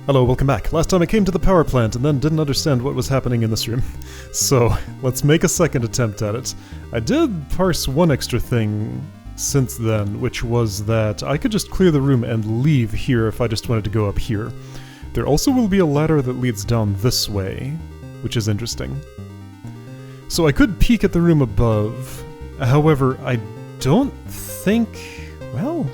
Hello, welcome back. Last time I came to the power plant and then didn't understand what was happening in this room. So, let's make a second attempt at it. I did parse one extra thing since then, which was that I could just clear the room and leave here if I just wanted to go up here. There also will be a ladder that leads down this way, which is interesting. So I could peek at the room above. However, I don't think... well...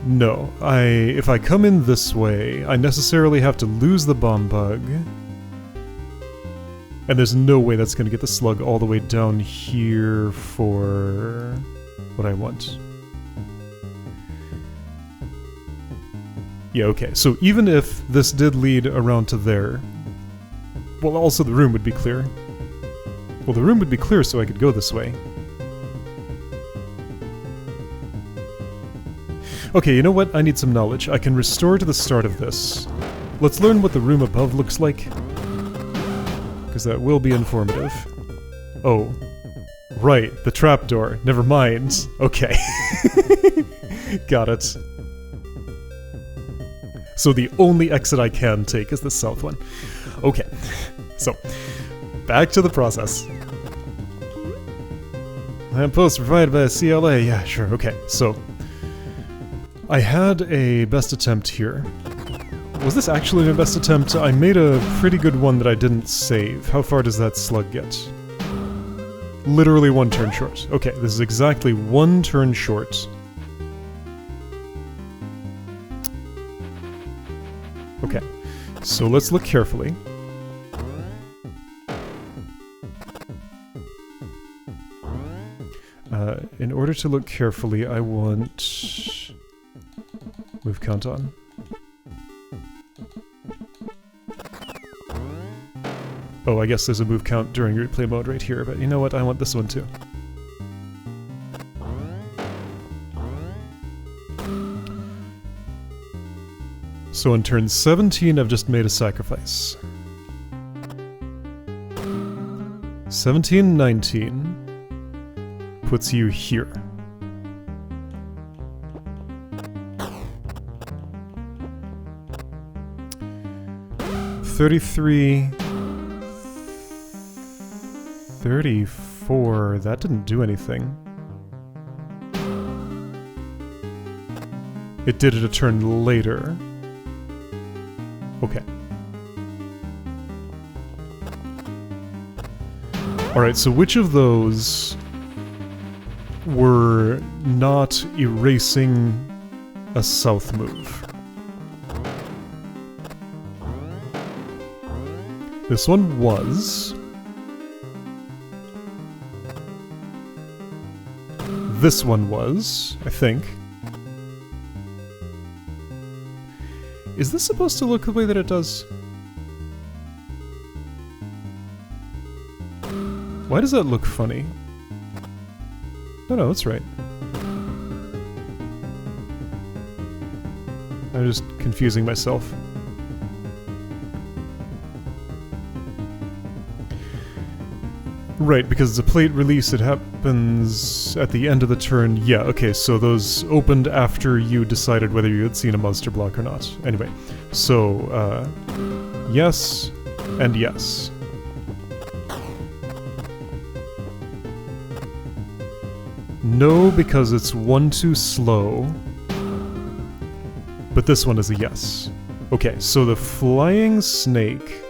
no, if I come in this way, I necessarily have to lose the bomb bug. And there's no way that's going to get the slug all the way down here for what I want. Yeah, okay, so even if this did lead around to there, well, also the room would be clear. Well, the room would be clear so I could go this way. Okay, you know what? I need some knowledge. I can restore to the start of this. Let's learn what the room above looks like. Because that will be informative. Oh. Right, the trapdoor. Never mind. Okay. Got it. So the only exit I can take is the south one. Okay. So, back to the process. Lamppost provided by a CLA. Yeah, sure, okay. So... I had a best attempt here. Was this actually my best attempt? I made a pretty good one that I didn't save. How far does that slug get? Literally one turn short. Okay, this is exactly one turn short. Okay, so let's look carefully. In order to look carefully, I want... move count on. Oh, I guess there's a move count during replay mode right here, but you know what? I want this one too. So on turn 17, I've just made a sacrifice. 17-19 puts you here. 33... 34... that didn't do anything. It did it a turn later. Okay. Alright, so which of those were not erasing a south move? This one was. This one was, I think. Is this supposed to look the way that it does? Why does that look funny? No, that's right. I'm just confusing myself. Right, because the plate release, it happens at the end of the turn. Yeah, okay, so those opened after you decided whether you had seen a monster block or not. Anyway, so, yes, and yes. No, because it's one too slow. But this one is a yes. Okay, so the flying snake...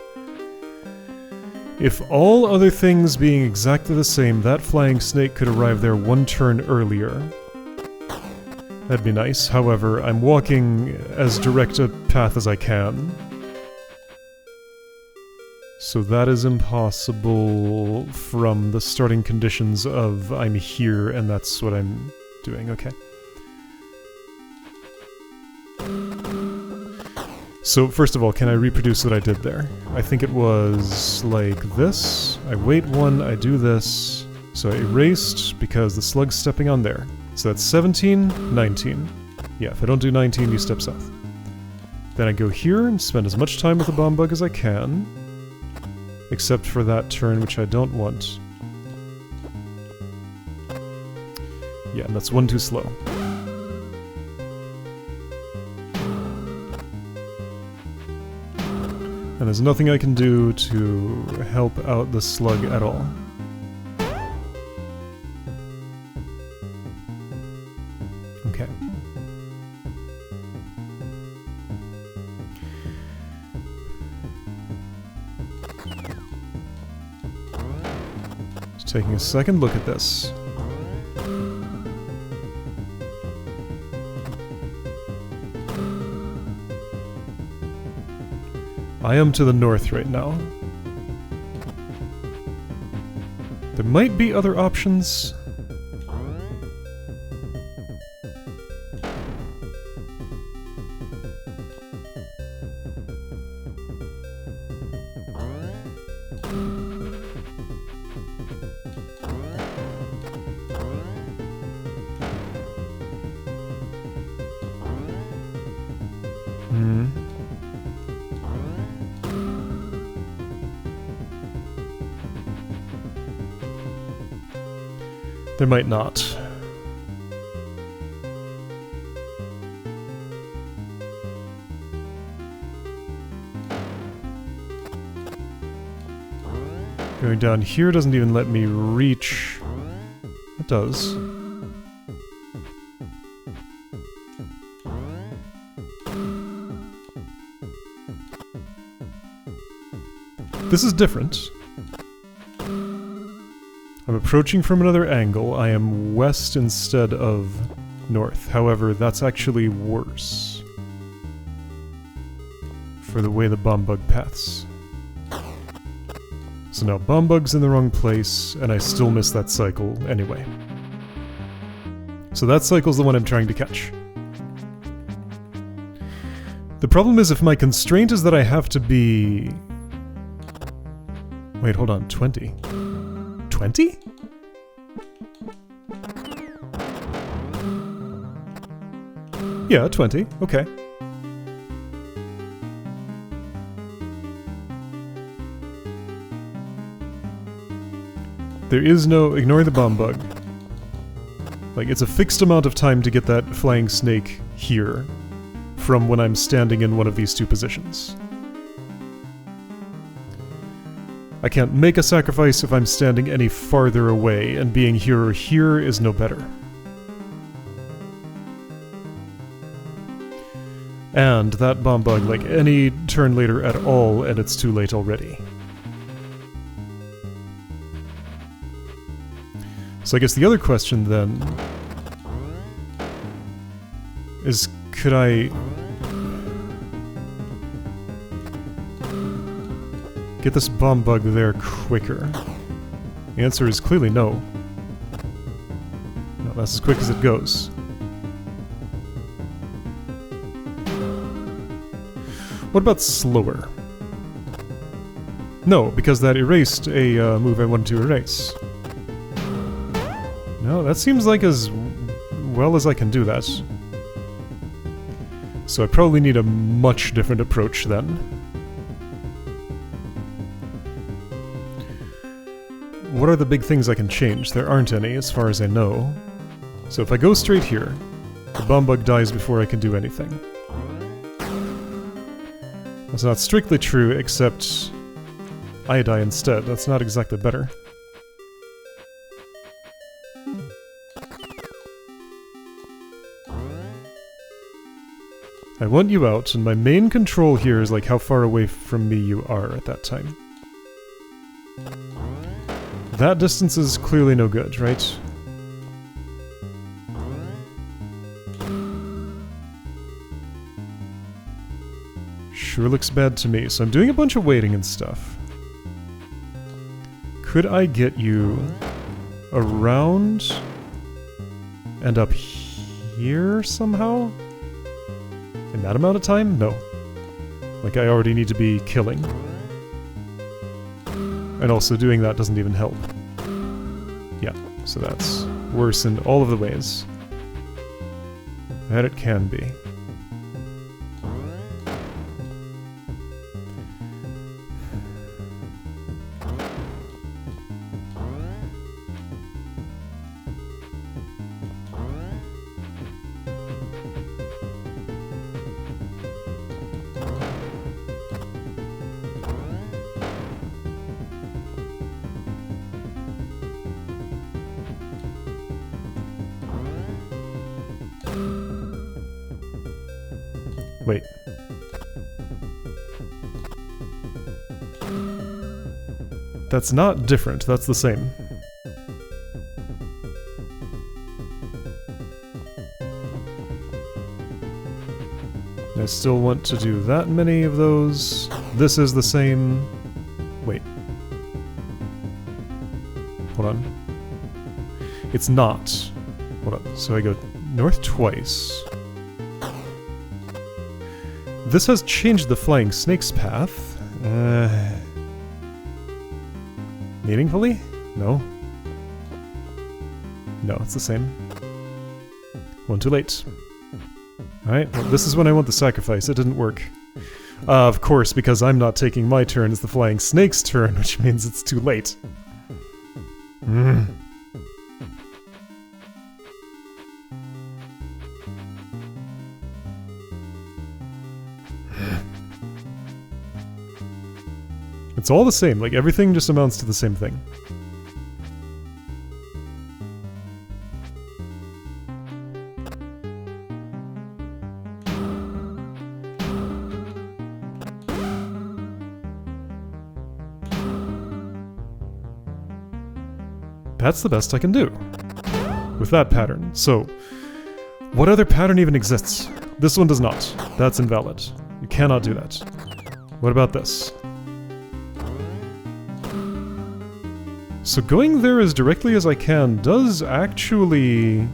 if all other things being exactly the same, that flying snake could arrive there one turn earlier. That'd be nice. However, I'm walking as direct a path as I can. So that is impossible from the starting conditions of I'm here and that's what I'm doing. Okay. So, first of all, can I reproduce what I did there? I think it was like this. I wait one, I do this. So I erased because the slug's stepping on there. So that's 17, 19. Yeah, if I don't do 19, you step south. Then I go here and spend as much time with the bomb bug as I can. Except for that turn, which I don't want. Yeah, and that's one too slow. And there's nothing I can do to help out the slug at all. Okay. Just taking a second look at this. I am to the north right now. There might be other options. There might not. Going down here doesn't even let me reach. It does. This is different. I'm approaching from another angle. I am west instead of north. However, that's actually worse for the way the bomb bug paths. So now bomb bug's in the wrong place, and I still miss that cycle anyway. So that cycle's the one I'm trying to catch. The problem is if my constraint is that I have to be... Wait, hold on, 20? 20? Yeah, 20. Okay. There is no... Ignore the bomb bug. Like, it's a fixed amount of time to get that flying snake here from when I'm standing in one of these two positions. I can't make a sacrifice if I'm standing any farther away, and being here or here is no better. And that bomb bug, like any turn later at all, and it's too late already. So I guess the other question then is, could I get this bomb bug there quicker? The answer is clearly no. No, that's as quick as it goes. What about slower? No, because that erased a move I wanted to erase. No, that seems like as well as I can do that. So I probably need a much different approach then. What are the big things I can change? There aren't any, as far as I know. So if I go straight here, the bomb bug dies before I can do anything. That's not strictly true, except I die instead. That's not exactly better. I want you out, and my main control here is like how far away from me you are at that time. That distance is clearly no good, right? Sure looks bad to me, so I'm doing a bunch of waiting and stuff. Could I get you around and up here somehow? In that amount of time? No. Like, I already need to be killing. And also doing that doesn't even help. Yeah, so that's worse in all of the ways that it can be. Wait. That's not different, that's the same. I still want to do that many of those. This is the same. Wait. Hold on. It's not. Hold on. So I go north twice. This has changed the flying snake's path. Meaningfully? No. No, it's the same. One too late. Alright, well, this is when I want the sacrifice. It didn't work. Of course, because I'm not taking my turn, it's the flying snake's turn, which means it's too late. It's all the same, like everything just amounts to the same thing. That's the best I can do with that pattern. So, what other pattern even exists? This one does not. That's invalid. You cannot do that. What about this? So going there as directly as I can does actually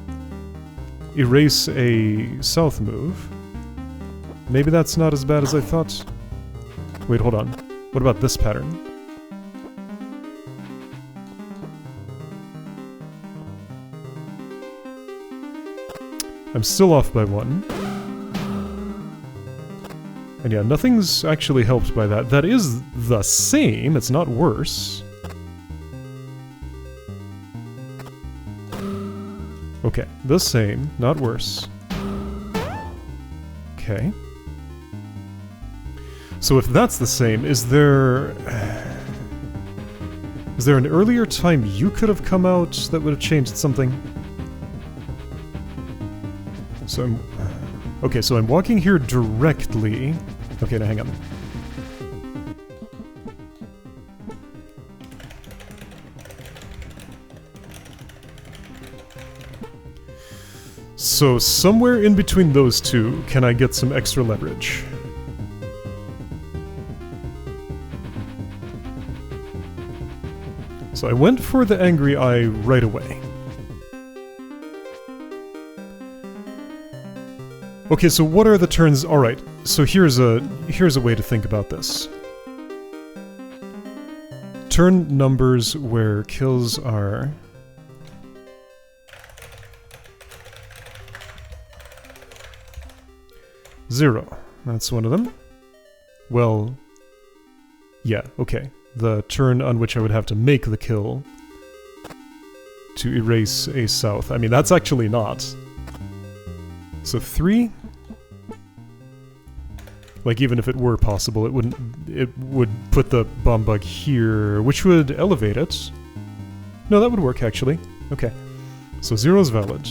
erase a south move. Maybe that's not as bad as I thought. Wait, hold on. What about this pattern? I'm still off by one. And yeah, nothing's actually helped by that. That is the same, it's not worse. Okay, the same, not worse. Okay. So if that's the same, is there an earlier time you could have come out that would have changed something? So I'm... Okay, so I'm walking here directly... Okay, now hang on. So somewhere in between those two, can I get some extra leverage? So I went for the Angry Eye right away. Okay, so what are the turns? Alright, so here's a way to think about this. Turn numbers where kills are... Zero. That's one of them. Well... Yeah, okay. The turn on which I would have to make the kill to erase a south. I mean, that's actually not. So 3. Like, even if it were possible, it wouldn't... It would put the bomb bug here, which would elevate it. No, that would work, actually. Okay. So 0 is valid.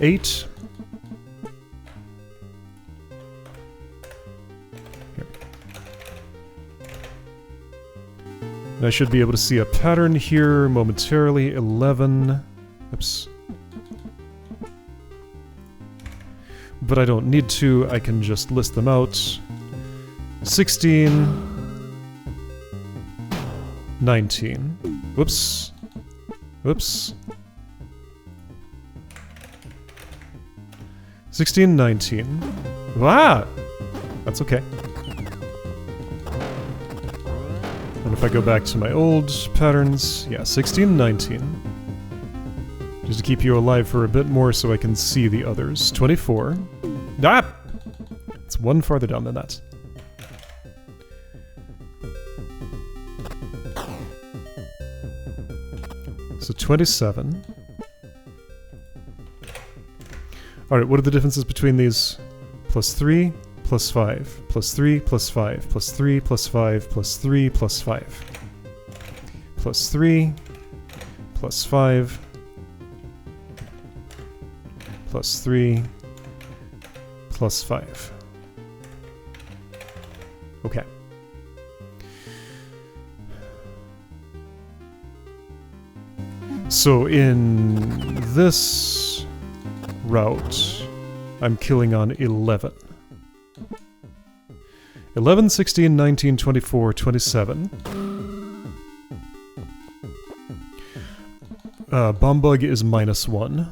8. Here. And I should be able to see a pattern here momentarily. 11. Oops. But I don't need to, I can just list them out. 16... 19. Whoops. Whoops. 16, 19. Ah! That's okay. And if I go back to my old patterns, yeah, 16, 19. Just to keep you alive for a bit more so I can see the others. 24. Ah! It's one farther down than that. So 27. Alright, what are the differences between these? Plus 3, plus 5, plus 3, plus 5, plus 3, plus 5, plus 3, plus 5. Plus 3, plus 5, plus 3, plus 5. Okay. So in this route, I'm killing on 11. 11, 16, 19, 24, 27. Bomb bug is -1.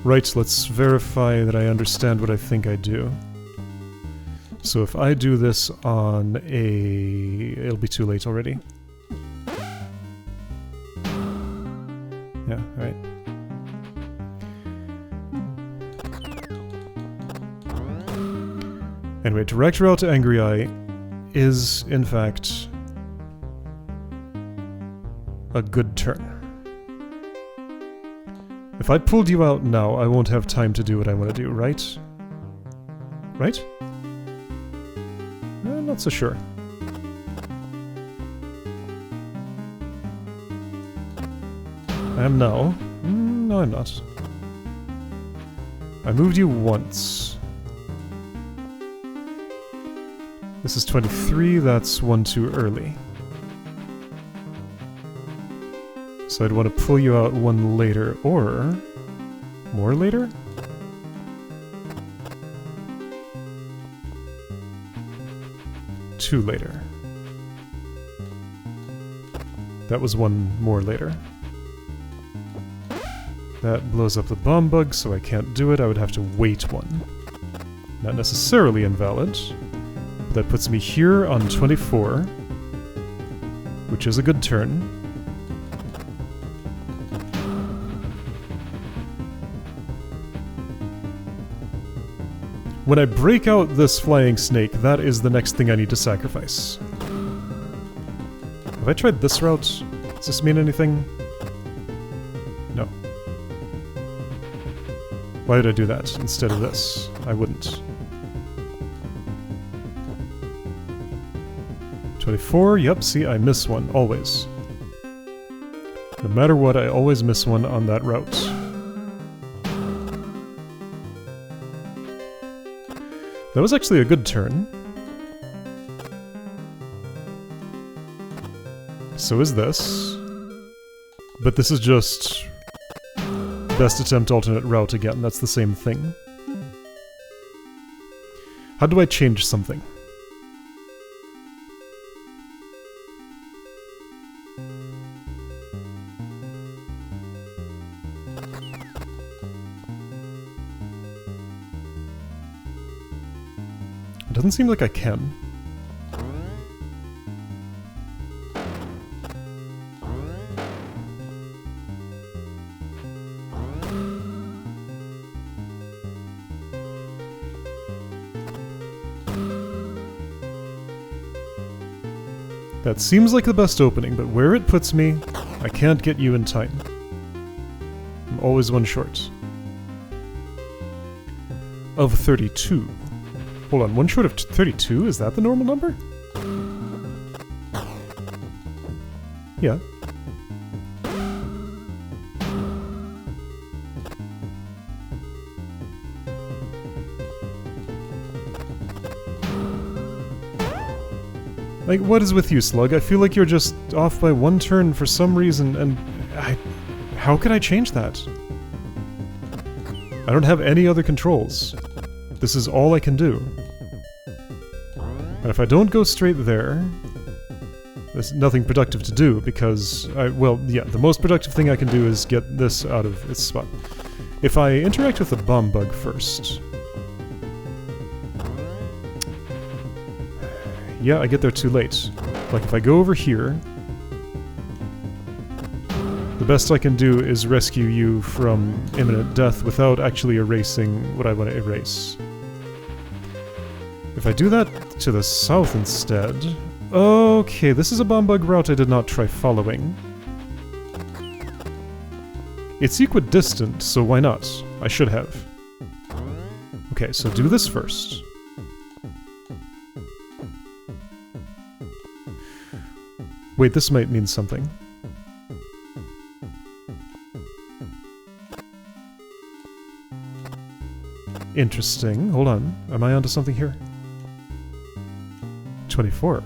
Right, let's verify that I understand what I think I do. So if I do this on a... it'll be too late already. Yeah, alright. Anyway, direct route to Angry Eye is, in fact, a good turn. If I pulled you out now, I won't have time to do what I want to do, right? Right? I'm not so sure. I am now. No, I'm not. I moved you once. This is 23, that's one too early. So I'd want to pull you out one later, or... more later? Two later. That was one more later. That blows up the bomb bug, so I can't do it. I would have to wait one. Not necessarily invalid. But that puts me here on 24, which is a good turn. When I break out this flying snake, that is the next thing I need to sacrifice. Have I tried this route? Does this mean anything? No. Why did I do that instead of this? I wouldn't. 24, yep, see, I miss one, always. No matter what, I always miss one on that route. That was actually a good turn. So is this. But this is just... best attempt alternate route again, that's the same thing. How do I change something? It doesn't seem like I can. That seems like the best opening, but where it puts me, I can't get you in time. I'm always one short. Of 32. Hold on, one short of 32? Is that the normal number? Yeah. Like, what is with you, Slug? I feel like you're just off by one turn for some reason, and how can I change that? I don't have any other controls. This is all I can do. And if I don't go straight there, there's nothing productive to do, because well, yeah, the most productive thing I can do is get this out of its spot. If I interact with the bomb bug first... yeah, I get there too late. Like, if I go over here, the best I can do is rescue you from imminent death without actually erasing what I want to erase. If I do that to the south instead... okay, this is a bomb bug route I did not try following. It's equidistant, so why not? I should have. Okay, so do this first. Wait, this might mean something. Interesting. Hold on. Am I onto something here? 24.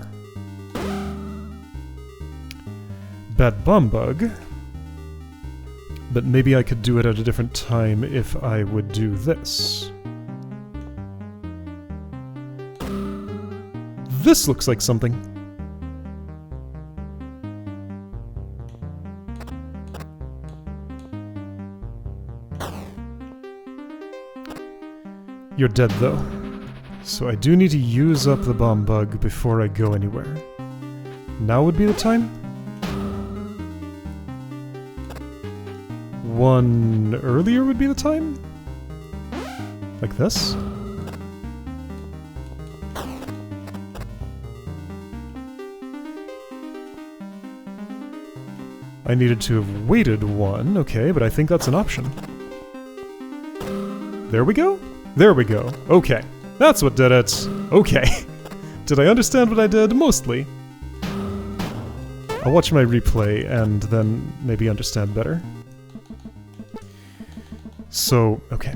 Bad bomb bug. But maybe I could do it at a different time if I would do this. This looks like something. You're dead though. So I do need to use up the bomb bug before I go anywhere. Now would be the time? One earlier would be the time? Like this? I needed to have waited one, okay, but I think that's an option. There we go? There we go. Okay. That's what did it. Okay. Did I understand what I did? Mostly. I'll watch my replay and then maybe understand better. So, okay.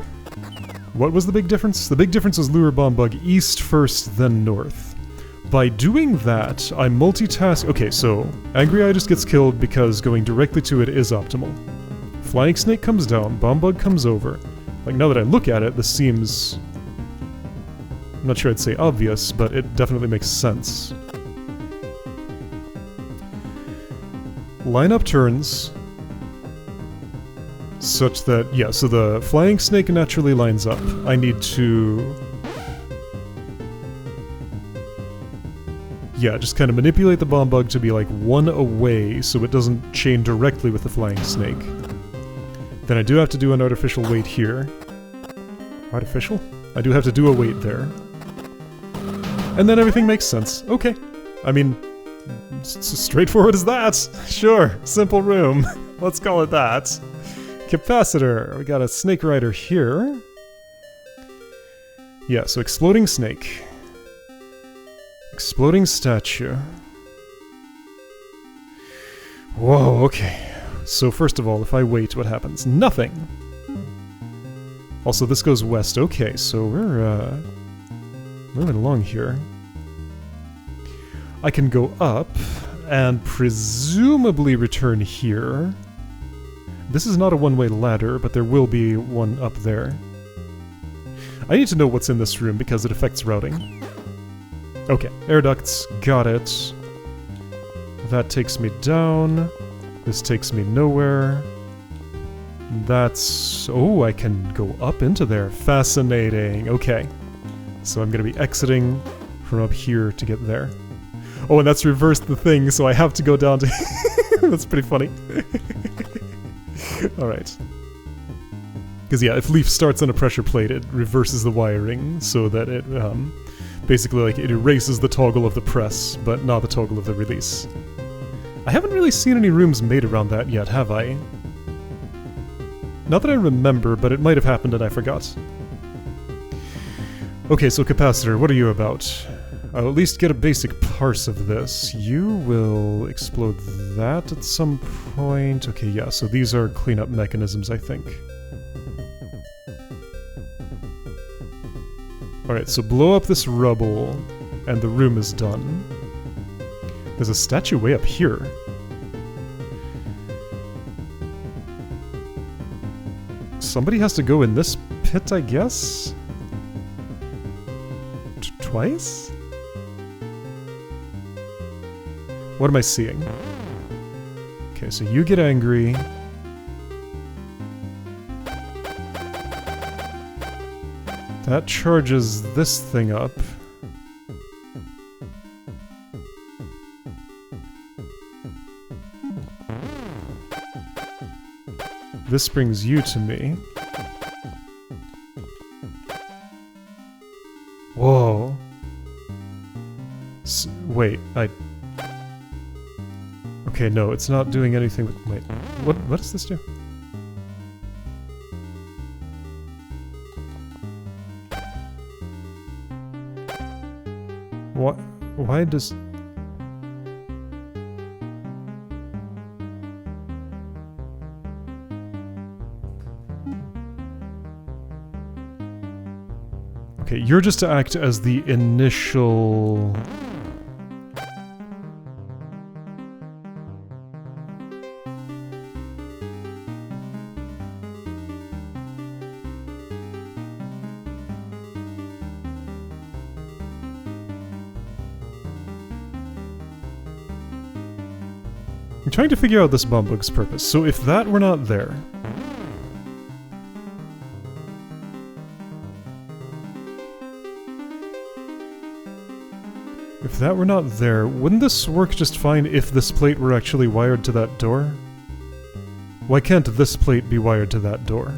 What was the big difference? The big difference was lure bomb bug east first, then north. By doing that, I multitask. Okay, so Angry Eye just gets killed because going directly to it is optimal. Flying Snake comes down, bomb bug comes over. Like, now that I look at it, this seems... I'm not sure I'd say obvious, but it definitely makes sense. Line up turns such that, yeah, so the Flying Snake naturally lines up. I need to... yeah, just kind of manipulate the bomb bug to be like one away so it doesn't chain directly with the Flying Snake. Then I do have to do an artificial wait here. Artificial? I do have to do a wait there. And then everything makes sense. Okay. I mean, straightforward as that. Sure, simple room. Let's call it that. Capacitor. We got a Snake Rider here. Yeah, so Exploding Snake. Exploding Statue. Whoa, okay. So first of all, if I wait, what happens? Nothing! Also, this goes west. Okay, so we're, moving along here. I can go up, and presumably return here. This is not a one-way ladder, but there will be one up there. I need to know what's in this room, because it affects routing. Okay, air ducts, got it. That takes me down. This takes me nowhere. That's... oh, I can go up into there. Fascinating. Okay. So I'm going to be exiting from up here to get there. Oh, and that's reversed the thing, so I have to go down to... That's pretty funny. Alright. Because yeah, if Leaf starts on a pressure plate, it reverses the wiring so that it, basically, like, it erases the toggle of the press, but not the toggle of the release. I haven't really seen any rooms made around that yet, have I? Not that I remember, but it might have happened and I forgot. Okay, so Capacitor, what are you about? I'll at least get a basic parse of this. You will explode that at some point. Okay, yeah, so these are cleanup mechanisms, I think. Alright, so blow up this rubble, and the room is done. There's a statue way up here. Somebody has to go in this pit, I guess? Twice? What am I seeing? Okay, so you get angry. That charges this thing up. This brings you to me. Whoa. Wait, okay, no, it's not doing anything with... wait, what does this do? What? Why does... Okay, you're just to act as the initial... I'm trying to figure out this bomb bug's purpose. So if that were not there... If that were not there, wouldn't this work just fine if this plate were actually wired to that door? Why can't this plate be wired to that door?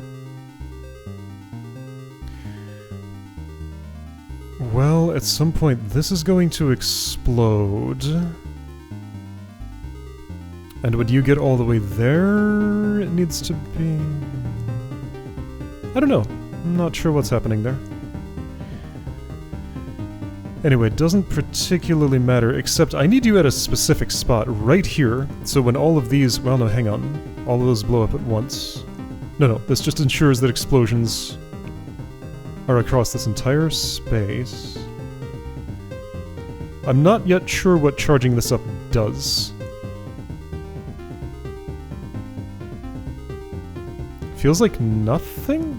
Well, at some point this is going to explode. And would you get all the way there? It needs to be... I don't know. I'm not sure what's happening there. Anyway, it doesn't particularly matter, except I need you at a specific spot right here, so when all of these... Well, no, hang on. All of those blow up at once. No, this just ensures that explosions are across this entire space. I'm not yet sure what charging this up does. Feels like nothing?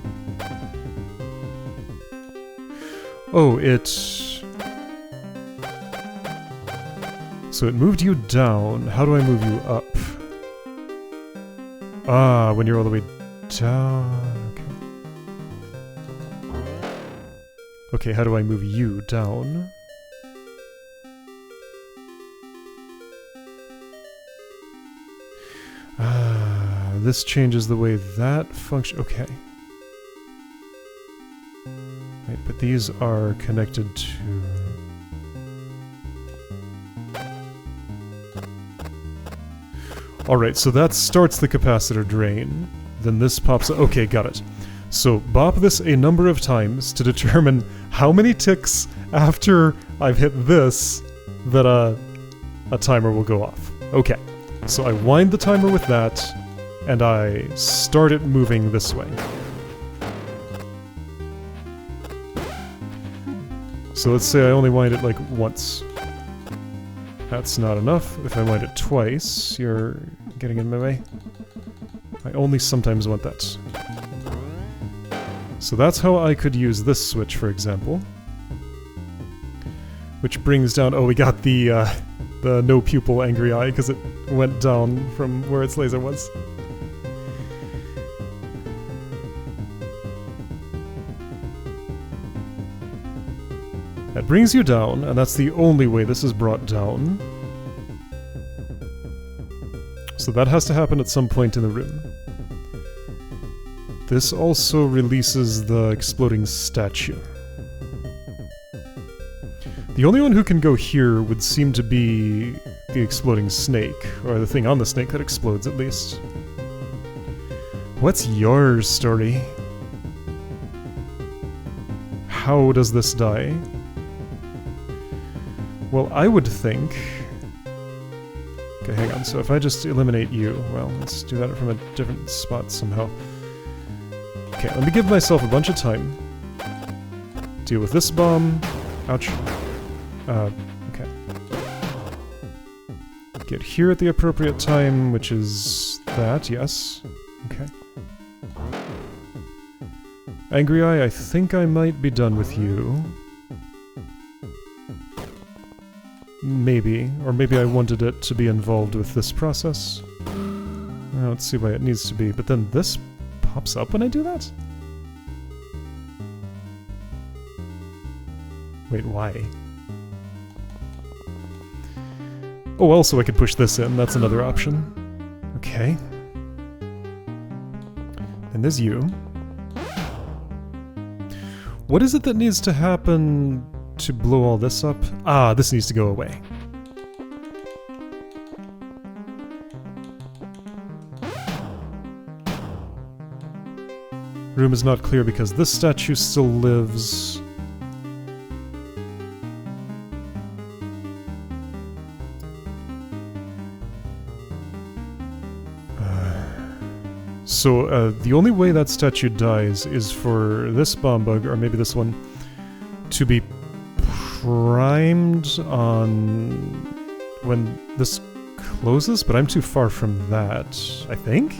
Oh, it... So it moved you down. How do I move you up? Ah, when you're all the way down... Okay. Okay, how do I move you down? Ah, this changes the way that function... Okay. Right, but these are connected to... Alright, so that starts the capacitor drain. Then this pops... Okay, got it. So, bop this a number of times to determine how many ticks after I've hit this that a timer will go off. Okay, so I wind the timer with that, and I start it moving this way. So let's say I only wind it like once. That's not enough. If I wind it twice, you're getting in my way. I only sometimes want that. So that's how I could use this switch, for example. Which brings down... Oh, we got the no pupil angry eye, because it went down from where its laser was. That brings you down, and that's the only way this is brought down. So that has to happen at some point in the room. This also releases the exploding statue. The only one who can go here would seem to be the exploding snake, or the thing on the snake that explodes at least. What's your story? How does this die? Well, I would think... Okay, hang on, so if I just eliminate you, well, let's do that from a different spot somehow. Okay, let me give myself a bunch of time. Deal with this bomb. Ouch. Okay. Get here at the appropriate time, which is that, yes. Okay. Angry Eye, I think I might be done with you. Maybe. Or maybe I wanted it to be involved with this process. I don't see why it needs to be, but then this pops up when I do that? Wait, why? Oh, also I could push this in, that's another option. Okay. And there's you. What is it that needs to happen to blow all this up? Ah, this needs to go away. Room is not clear because this statue still lives. So the only way that statue dies is for this bomb bug, or maybe this one, to be primed on when this closes, but I'm too far from that, I think?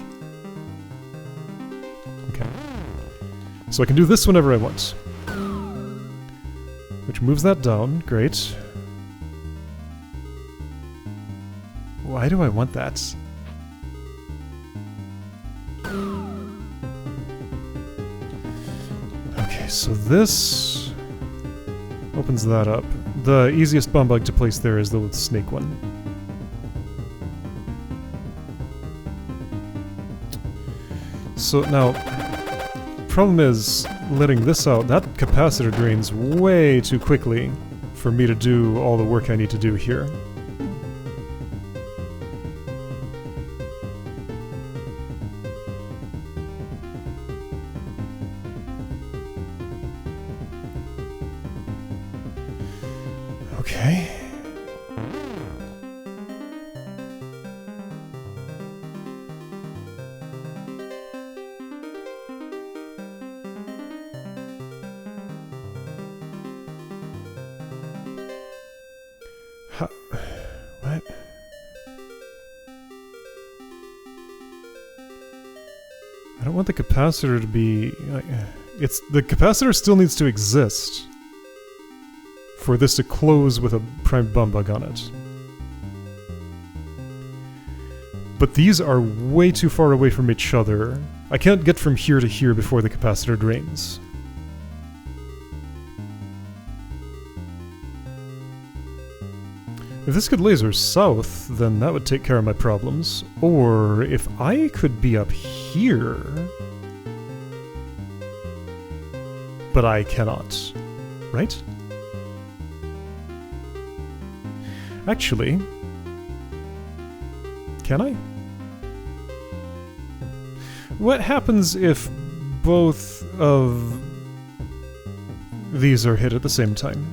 Okay. So I can do this whenever I want. Which moves that down, great. Why do I want that? Okay, so this opens that up. The easiest bomb bug to place there is the snake one. So now, problem is letting this out. That capacitor drains way too quickly for me to do all the work I need to do here. Okay. What? I don't want the capacitor to be... it's the capacitor still needs to exist for this to close with a primed bomb bug on it. But these are way too far away from each other. I can't get from here to here before the capacitor drains. If this could laser south, then that would take care of my problems. Or if I could be up here... But I cannot. Right? Actually... Can I? What happens if both of these are hit at the same time?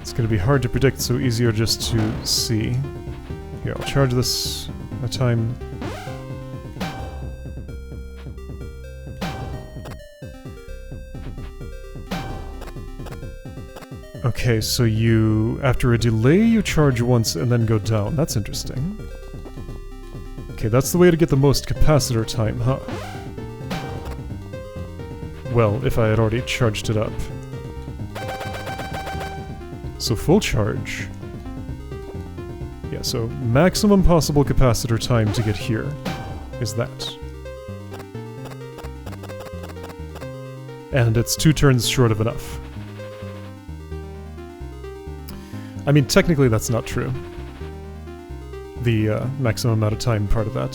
It's going to be hard to predict, so easier just to see. Here, I'll charge this a time. Okay, so you... after a delay, you charge once and then go down. That's interesting. Okay, that's the way to get the most capacitor time, huh? Well, if I had already charged it up. So full charge. Yeah, so maximum possible capacitor time to get here is that. And it's 2 turns short of enough. I mean, technically that's not true. The maximum amount of time part of that.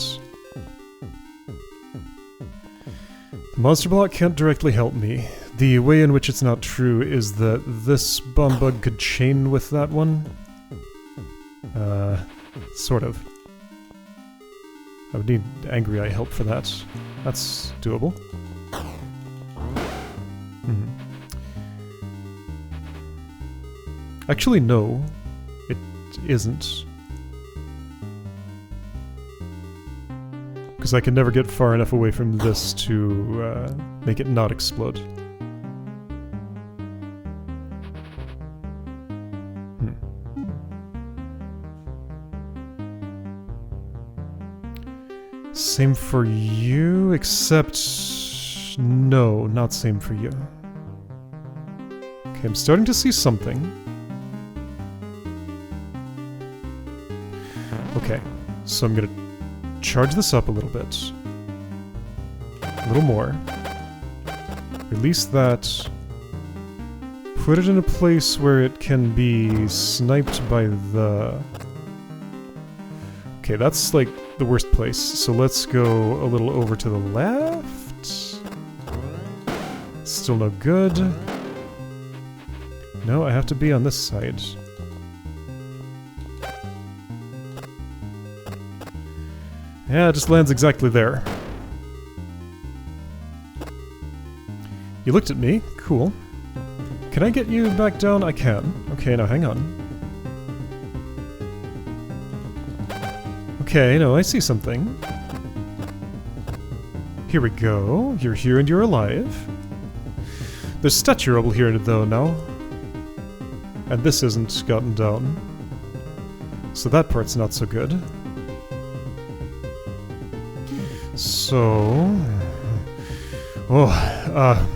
The monster block can't directly help me. The way in which it's not true is that this bomb bug could chain with that one. Sort of. I would need Angry Eye help for that. That's doable. Actually, no. It isn't. Because I can never get far enough away from this to make it not explode. Same for you, except... no, not same for you. Okay, I'm starting to see something. Okay, so I'm gonna charge this up a little bit. A little more. Release that. Put it in a place where it can be sniped by the... Okay, that's like the worst place, so let's go a little over to the left. Still no good. No, I have to be on this side. Yeah, it just lands exactly there. You looked at me. Cool. Can I get you back down? I can. Okay, now hang on. Okay, no, I see something. Here we go. You're here and you're alive. There's statue rubble here though now. And this isn't gotten down. So that part's not so good. So... Oh,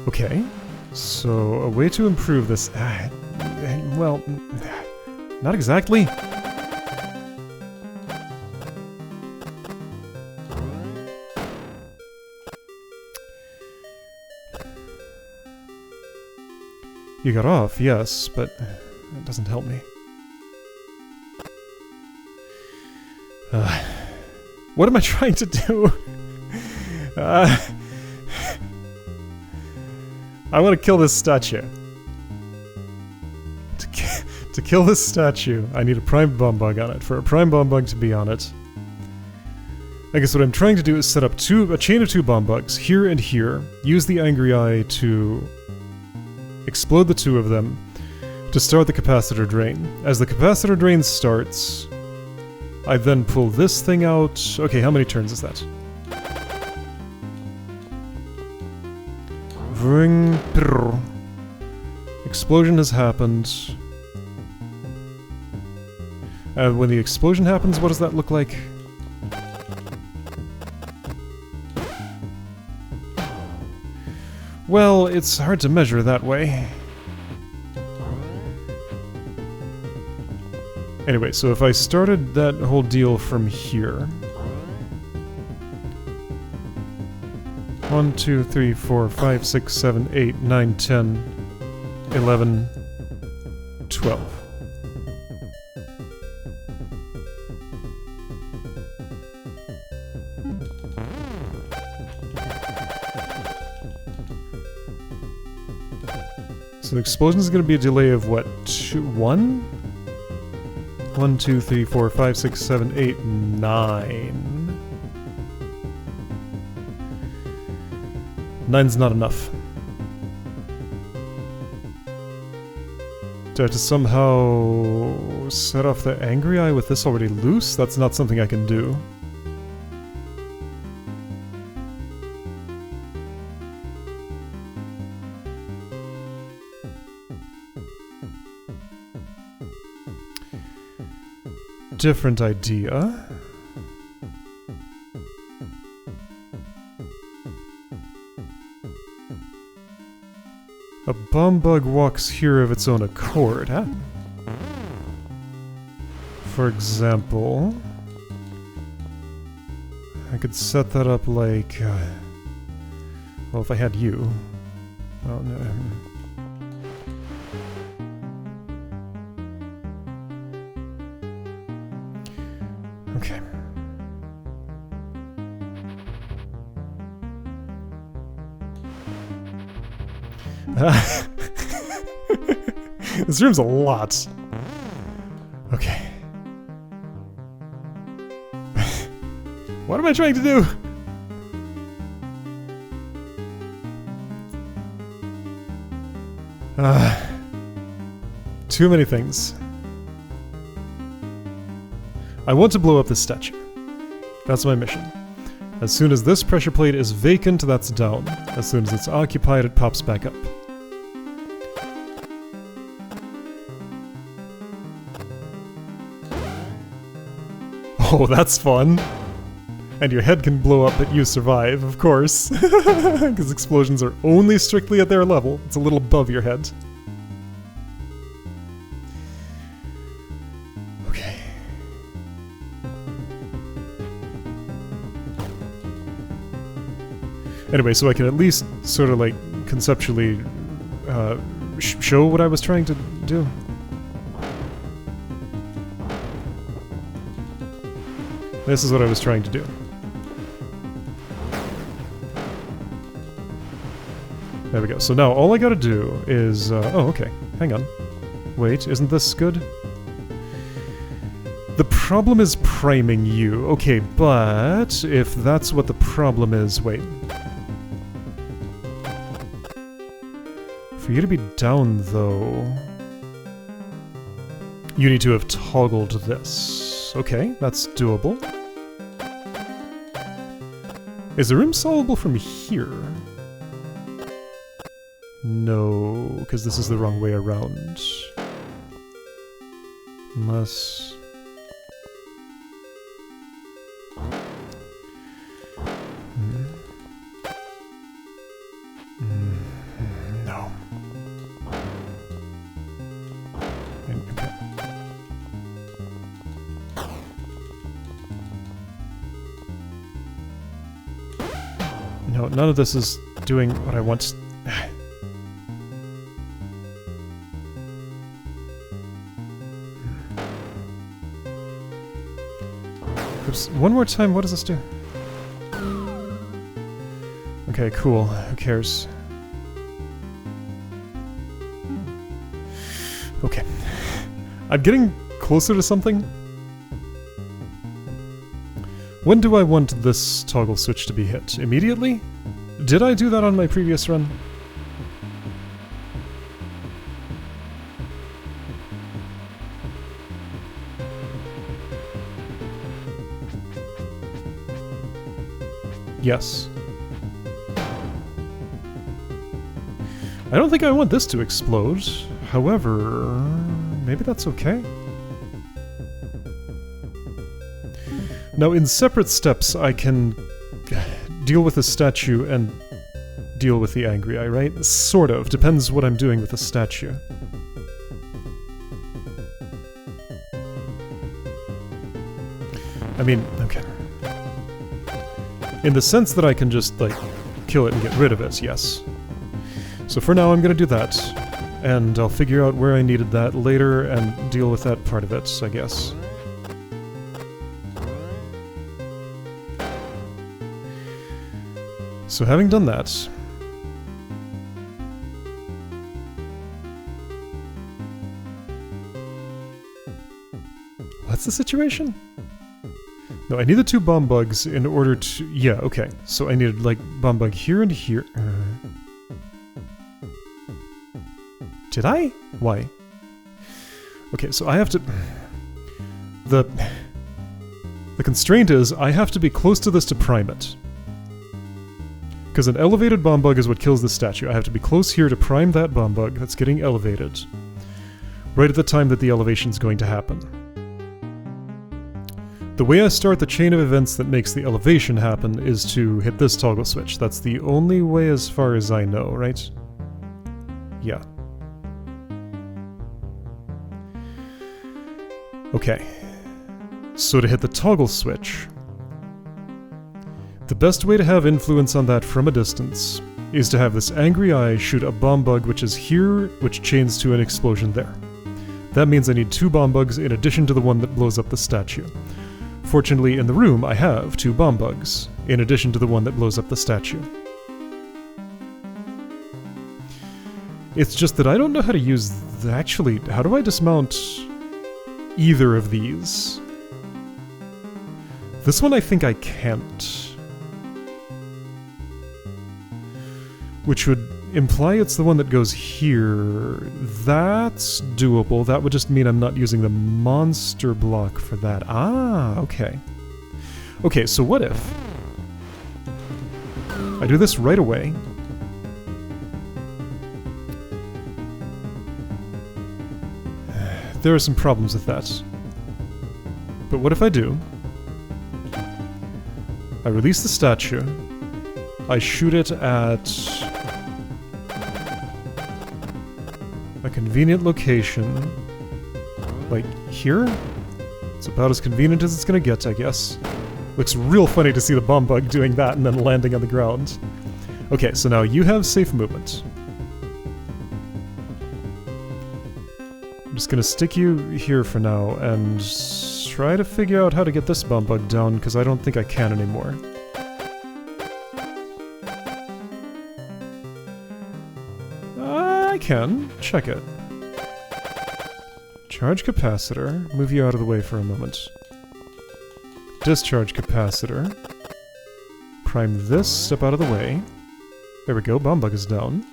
okay, so a way to improve this... well, not exactly. You got off, yes, but it doesn't help me. What am I trying to do? I want to kill this statue. To kill this statue, I need a prime bomb bug on it. For a prime bomb bug to be on it, I guess what I'm trying to do is set up a chain of 2 bomb bugs, here and here, use the Angry Eye to explode the 2 of them to start the capacitor drain. As the capacitor drain starts, I then pull this thing out. Okay, how many turns is that? Vring, prrr. Explosion has happened. When the explosion happens, what does that look like? Well, it's hard to measure that way. Anyway, so if I started that whole deal from here... 1, 2, 3, 4, 5, 6, 7, 8, 9, 10, 11, 12. So the explosion is going to be a delay of what? 1? 1, 2, 3, 4, 5, 6, 7, 8, 9. 9's not enough. Do I have to somehow set off the Angry Eye with this already loose? That's not something I can do. Different idea. A bomb bug walks here of its own accord, huh? For example, I could set that up like... well, if I had you... well, no... Okay. This room's a lot. Okay. What am I trying to do? Too many things. I want to blow up this statue. That's my mission. As soon as this pressure plate is vacant, that's down. As soon as it's occupied, it pops back up. Oh, that's fun. And your head can blow up, but you survive, of course. Because explosions are only strictly at their level. It's a little above your head. Okay. Anyway, so I can at least sort of like conceptually show what I was trying to do. This is what I was trying to do. There we go. So now all I gotta do is... oh, okay. Hang on. Wait, isn't this good? The problem is priming you. Okay, but if that's what the problem is... Wait. For you to be down, though... You need to have toggled this. Okay, that's doable. Is the room solvable from here? No, because this is the wrong way around. Unless... No. Okay. No, none of this is doing what I want. Oops. One more time, what does this do? Okay, cool. Who cares? Okay. I'm getting closer to something. When do I want this toggle switch to be hit? Immediately? Did I do that on my previous run? Yes. I don't think I want this to explode. However, maybe that's okay. Now, in separate steps, I can deal with the statue and deal with the angry eye, right? Sort of. Depends what I'm doing with the statue. I mean, okay. In the sense that I can just, like, kill it and get rid of it, yes. So for now, I'm gonna do that. And I'll figure out where I needed that later and deal with that part of it, I guess. So having done that... What's the situation? No, I need the 2 bomb bugs in order to... Yeah, okay. So I needed, like, bomb bug here and here. Did I? Why? Okay, so I have to... The constraint is, I have to be close to this to prime it. Because an elevated bomb bug is what kills the statue. I have to be close here to prime that bomb bug that's getting elevated. Right at the time that the elevation's going to happen. The way I start the chain of events that makes the elevation happen is to hit this toggle switch. That's the only way as far as I know, right? Yeah. Okay. So to hit the toggle switch, the best way to have influence on that from a distance is to have this angry eye shoot a bomb bug which is here, which chains to an explosion there. That means I need 2 bomb bugs in addition to the one that blows up the statue. Fortunately, in the room, I have 2 bomb bugs, in addition to the one that blows up the statue. It's just that I don't know how to use... Actually, how do I dismount either of these? This one I think I can't. Which would imply it's the one that goes here. That's doable. That would just mean I'm not using the monster block for that. Ah, okay. Okay, so what if I do this right away? There are some problems with that. But what if I do? I release the statue. I shoot it at a convenient location. Like here? It's about as convenient as it's gonna get, I guess. Looks real funny to see the bomb bug doing that and then landing on the ground. Okay, so now you have safe movement. I'm just gonna stick you here for now and try to figure out how to get this bomb bug down, because I don't think I can anymore. I can. Check it. Charge capacitor. Move you out of the way for a moment. Discharge capacitor. Prime this, step out of the way. There we go, bomb bug is down.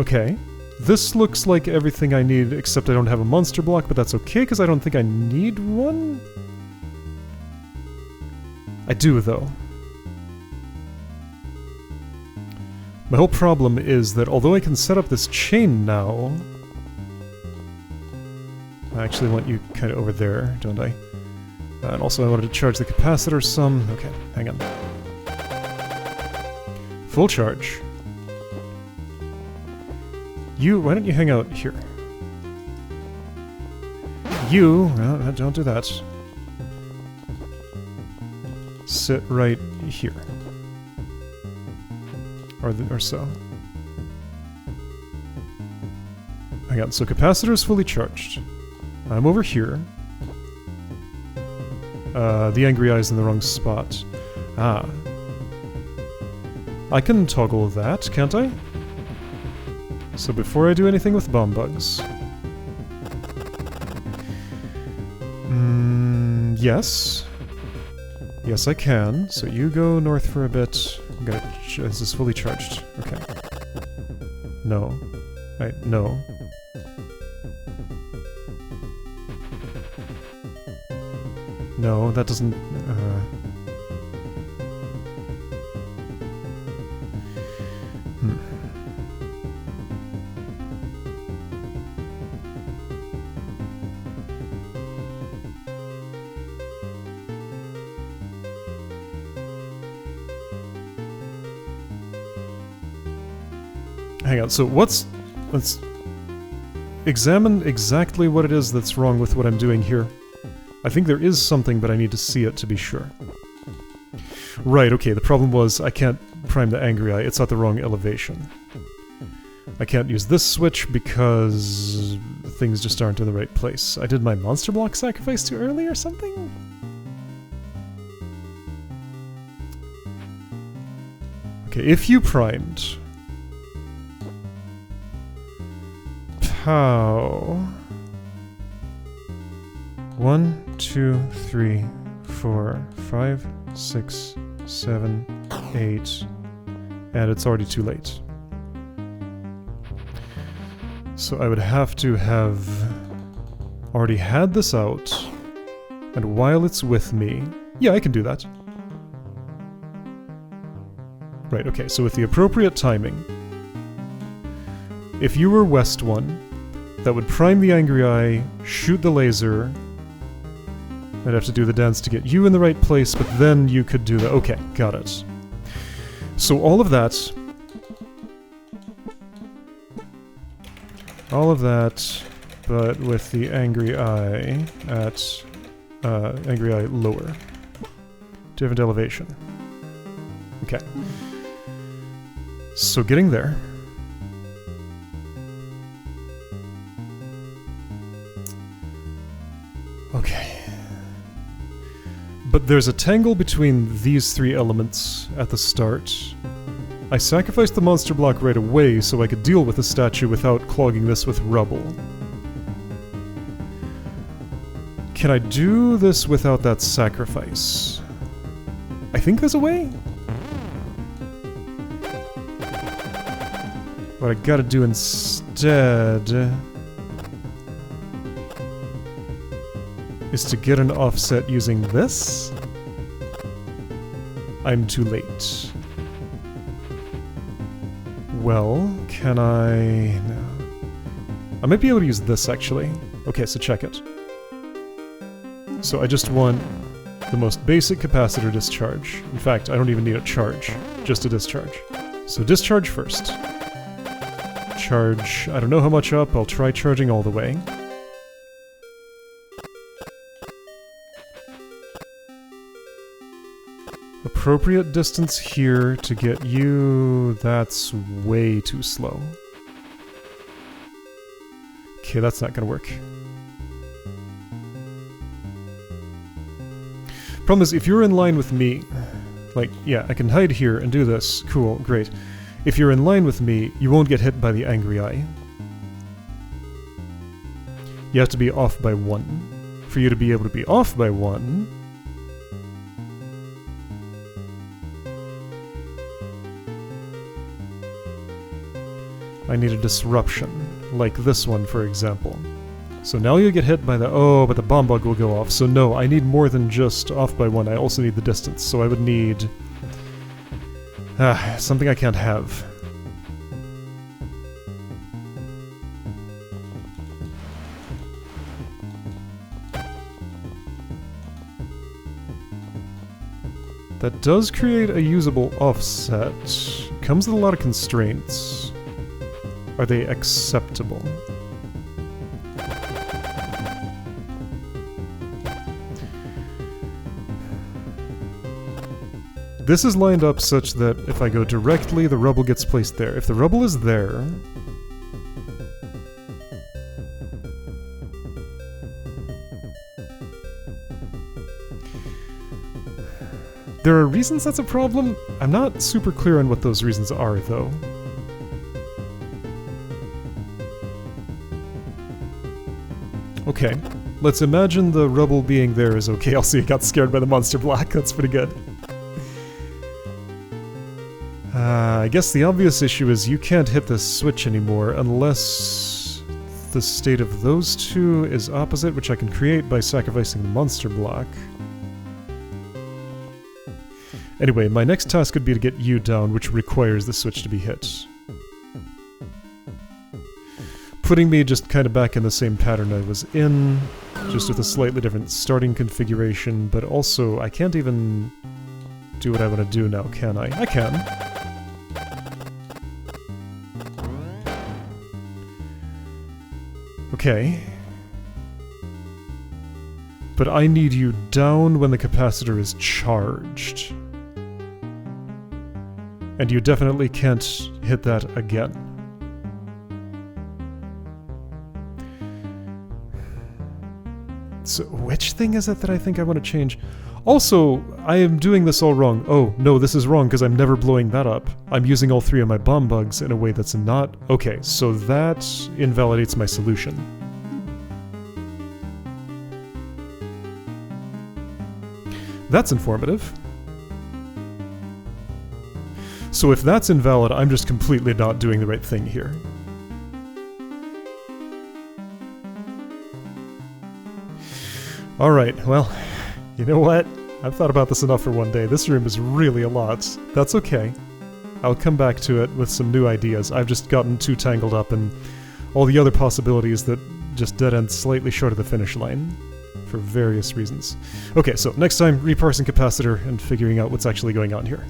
Okay. This looks like everything I need, except I don't have a monster block, but that's okay, because I don't think I need one? I do, though. My whole problem is that although I can set up this chain now... I actually want you kind of over there, don't I? And also I wanted to charge the capacitor some... Okay, hang on. Full charge. You, why don't you hang out here? You, well, don't do that. Sit right here. Or so. Hang on, so capacitor is fully charged. I'm over here. The angry eye's in the wrong spot. Ah. I can toggle that, can't I? So before I do anything with bomb bugs... yes. Yes, I can. So you go north for a bit. I'm gonna... this is fully charged. Okay. No. No. No, that doesn't... Hang on, so let's examine exactly what it is that's wrong with what I'm doing here. I think there is something, but I need to see it to be sure. Right, okay, the problem was I can't prime the angry eye, it's at the wrong elevation. I can't use this switch because things just aren't in the right place. I did my monster block sacrifice too early or something? Okay, if you primed... How? 1, 2, 3, 4, 5, 6, 7, 8, and it's already too late. So I would have to have already had this out, and while it's with me... Yeah, I can do that. Right, okay, so with the appropriate timing, if you were West 1, that would prime the angry eye, shoot the laser. I'd have to do the dance to get you in the right place, but then you could do the... Okay, got it. So all of that... but with the angry eye at... angry eye lower. Different elevation. Okay. So getting there... Okay. But there's a tangle between these three elements at the start. I sacrificed the monster block right away so I could deal with the statue without clogging this with rubble. Can I do this without that sacrifice? I think there's a way? What I gotta do instead... is to get an offset using this? I'm too late. Well, can I... No. I might be able to use this, actually. Okay, so check it. So I just want the most basic capacitor discharge. In fact, I don't even need a charge, just a discharge. So discharge first. Charge... I don't know how much up, I'll try charging all the way. Appropriate distance here to get you... That's way too slow. Okay, that's not gonna work. Problem is, if you're in line with me... Like, yeah, I can hide here and do this. Cool, great. If you're in line with me, you won't get hit by the angry eye. you have to be off by 1. For you to be able to be off by 1... I need a disruption, like this one, for example. So now you get hit by the... Oh, but the bomb bug will go off. So no, I need more than just off by 1. I also need the distance. So I would need... something I can't have. That does create a usable offset. Comes with a lot of constraints. Are they acceptable? This is lined up such that if I go directly, the rubble gets placed there. If the rubble is there... There are reasons that's a problem. I'm not super clear on what those reasons are, though. Okay, let's imagine the rubble being there is okay. Also, you got scared by the monster block. That's pretty good. I guess the obvious issue is you can't hit this switch anymore unless the state of those two is opposite, which I can create by sacrificing the monster block. Anyway, my next task would be to get you down, which requires the switch to be hit. Putting me just kind of back in the same pattern I was in, just with a slightly different starting configuration, but also I can't even do what I want to do now, can I? I can. Okay. But I need you down when the capacitor is charged. And you definitely can't hit that again. So, which thing is it that I think I want to change? Also, I am doing this all wrong. Oh, no, this is wrong because I'm never blowing that up. I'm using all 3 of my bomb bugs in a way that's not... Okay, so that invalidates my solution. That's informative. So if that's invalid, I'm just completely not doing the right thing here. Alright, well, you know what? I've thought about this enough for one day. This room is really a lot. That's okay. I'll come back to it with some new ideas. I've just gotten too tangled up in all the other possibilities that just dead end slightly short of the finish line. For various reasons. Okay, so next time, reparsing Capacitor and figuring out what's actually going on here.